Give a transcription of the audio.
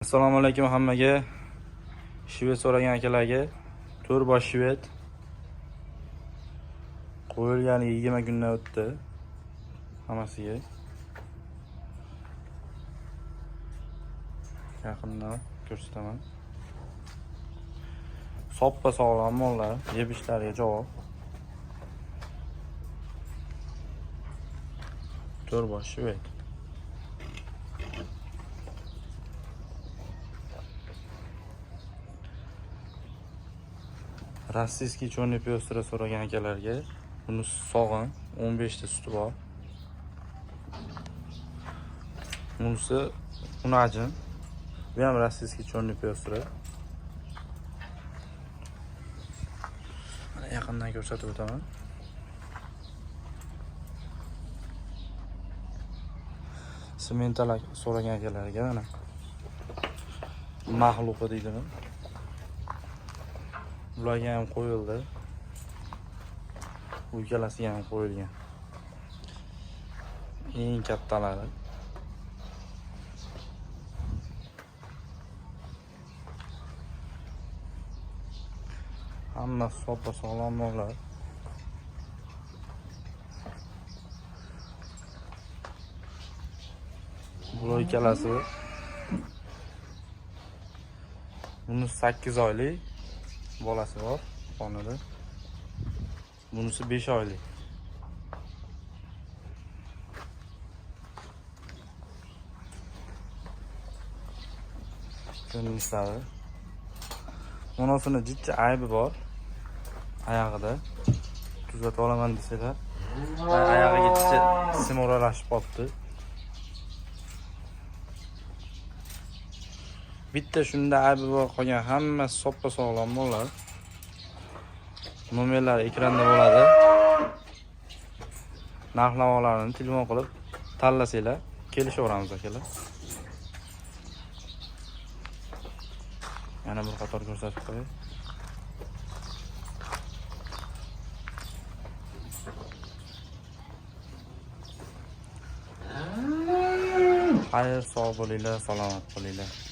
Assalomu alaykum hammaga. Shvet so'ragan akalarga. To'rbosh shvet. Qo'yilgani 20 kundan o'tdi. Hammasiga. Yaqindan ko'rsataman. Soppa sog'lom mollar, yeb ishlariga javob. To'rbosh shvet. Rossiyskiy cho'rniy pyostra so'ragan akalarga. Buni sog'in, 15 ta suti bor. Bunisi unajin. Bu ham rossiyskiy cho'rniy pyostra. Mana yaqindan ko'rsatib o'taman. Sementalak so'ragan akalarga mana. Mahluqi deydimi? Bularga ham qo'yildi. Bu ikkalasiga ham qo'yilgan. Eng kattalari. Hamma soppa sog'lom mollar. Bu ikkalasi. Buni 8 oylik bolasi bor qonida. Bunisi 5 oylik. Ko'rinishlari. Monosini jicha aybi bor. Oyog'ida. Tuzatib olaman desalar. Oyog'iga jicha sim o'ralashib qolibdi. Bitta shunda aybi bor qolgan hamma soppa sog'lom mollar. Nomerlar ekranda bo'ladi. Narx-navolarni telefon qilib tanlasanglar, kelishaveramiz akalar. Yana bir qator ko'rsatib qo'yay. Xayr, sog' bo'linglar, salomat bo'linglar.